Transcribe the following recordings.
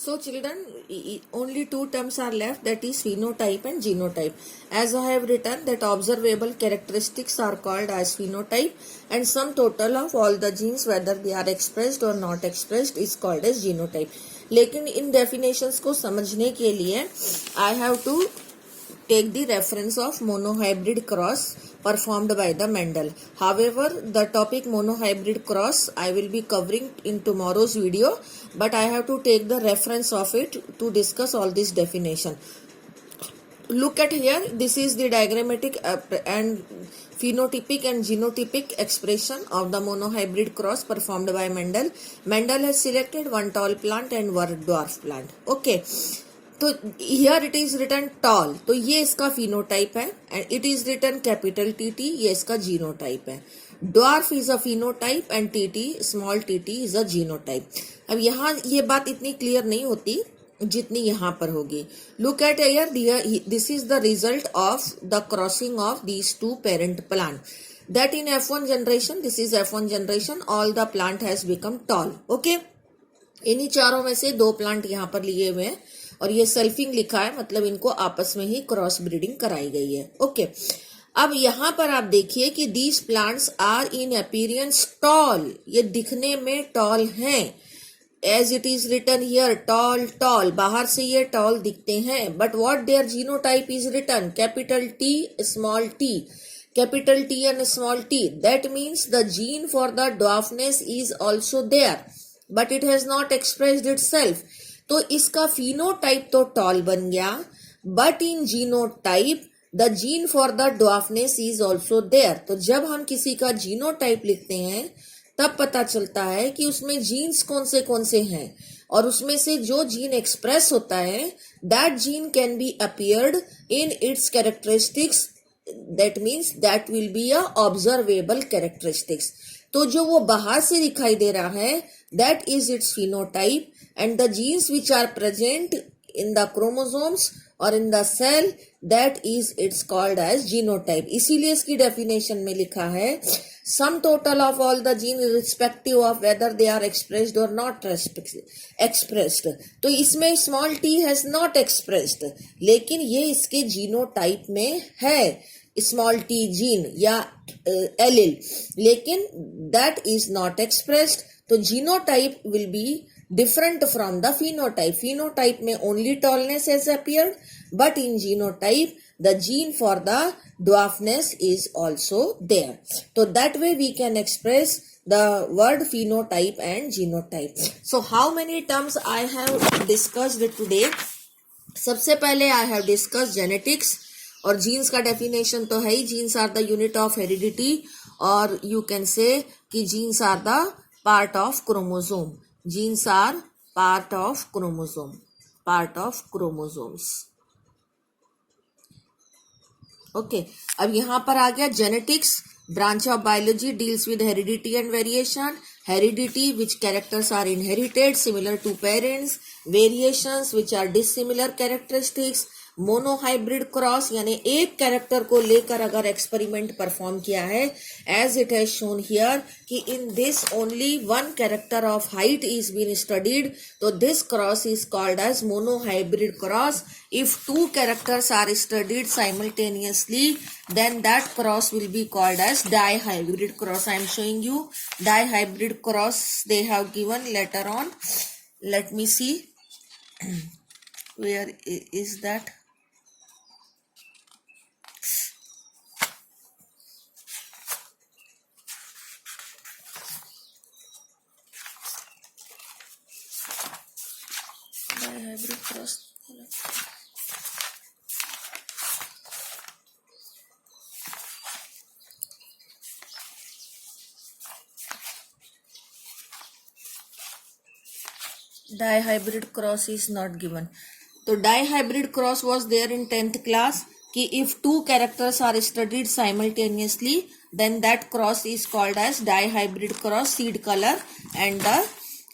So children, only two terms are left, that is phenotype and genotype. As I have written that observable characteristics are called as phenotype and sum total of all the genes whether they are expressed or not expressed is called as genotype. लेकिन इन definitions को समझने के लिए I have to take the reference of monohybrid cross performed by the Mendel. However, the topic monohybrid cross I will be covering in tomorrow's video, but I have to take the reference of it to discuss all this definition. Look at here, this is the diagrammatic and phenotypic and genotypic expression of the monohybrid cross performed by Mendel. Mendel has selected one tall plant and one dwarf plant. Okay. तो here it is written tall, तो ये इसका phenotype है, and it is written capital T, ये इसका genotype है. Dwarf is a phenotype and T small T is a genotype. अब यहाँ ये बात इतनी क्लियर नहीं होती जितनी यहाँ पर होगी. Look at here, this is the result of the crossing of these two parent plant. That in F1 generation, this is F1 generation, all the plant has become tall. Okay, इन्हीं चारों में से दो प्लांट यहाँ पर लिए हुए हैं और ये सेल्फिंग लिखा है, मतलब इनको आपस में ही क्रॉस ब्रीडिंग कराई गई है. ओके, अब यहाँ पर आप देखिए कि these plants are in appearance tall, ये दिखने में टॉल हैं. As it is written here tall tall, बाहर से ये टॉल दिखते हैं, but what their genotype is written capital T small T, capital T and small T. That means the gene for the dwarfness is also there, but it has not expressed itself. तो इसका phenotype तो tall बन गया, but in genotype the gene for the dwarfness is also there. तो जब हम किसी का जीनोटाइप लिखते हैं तब पता चलता है कि उसमें जीन्स कौन से हैं, और उसमें से जो जीन एक्सप्रेस होता है that gene can be appeared in its characteristics. That means that will be a observable characteristics. तो जो वो बाहर से दिखाई दे रहा है that is it's phenotype, and the genes which are present in the chromosomes or in the cell that is it's called as genotype. इसीलिए इसकी definition में लिखा है sum total of all the genes irrespective of whether they are expressed or not expressed. तो इसमें small t has not expressed, लेकिन ये इसके genotype में है small t gene या allele, लेकिन that is not expressed. तो genotype will be different from the phenotype. Phenotype में only tallness has appeared, but in genotype the gene for the dwarfness is also there. So that way we can express the word phenotype and genotype. So how many terms I have discussed today? सबसे पहले I have discussed genetics, और genes का definition तो है ही, genes are the unit of heredity, और you can say कि genes are the part of chromosome. Genes are part of chromosomes. Okay, अब यहाँ पर आ गया genetics. Branch of biology deals with heredity and variation. Heredity, which characters are inherited similar to parents. Variations, which are dissimilar characteristics. Monohybrid cross, यानी एक character को लेकर अगर experiment perform किया है, as it has shown here कि in this only one character of height is been studied, तो this cross is called as monohybrid cross. If two characters are studied simultaneously then that cross will be called as dihybrid cross. I am showing you dihybrid cross they have given later on. Let me see where is that. Dihybrid cross. Dihybrid cross is not given. तो dihybrid cross was there in 10th class कि if two characters are studied simultaneously then that cross is called as dihybrid cross. Seed color and the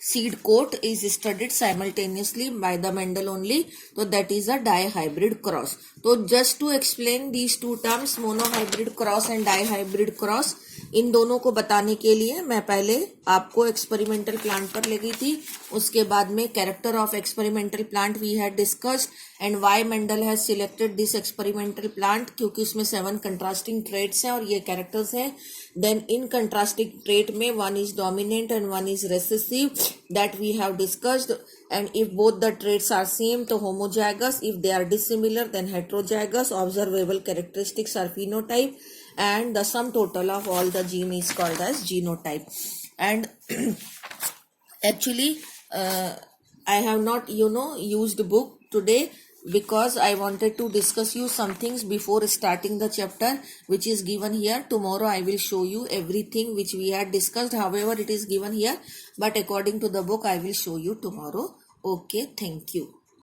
seed coat is studied simultaneously by the Mendel only, so that is a dihybrid cross. So just to explain these two terms, monohybrid cross and dihybrid cross, इन दोनों को बताने के लिए मैं पहले आपको experimental plant पर ले गई थी, उसके बाद में character of experimental plant we had discussed and why Mendel has selected this experimental plant, क्योंकि उसमें 7 कंट्रास्टिंग ट्रेट्स हैं और ये कैरेक्टर्स हैं. देन इन कंट्रास्टिंग ट्रेट में one is dominant and one is recessive, that we have discussed. And if both the traits are same तो homozygous, if they are dissimilar then heterozygous. Observable characteristics are phenotype and the sum total of all the gene is called as genotype. And actually I have not used book today because I wanted to discuss you some things before starting the chapter which is given here. Tomorrow I will show you everything which we had discussed, however it is given here, but according to the book I will show you tomorrow. Okay, thank you.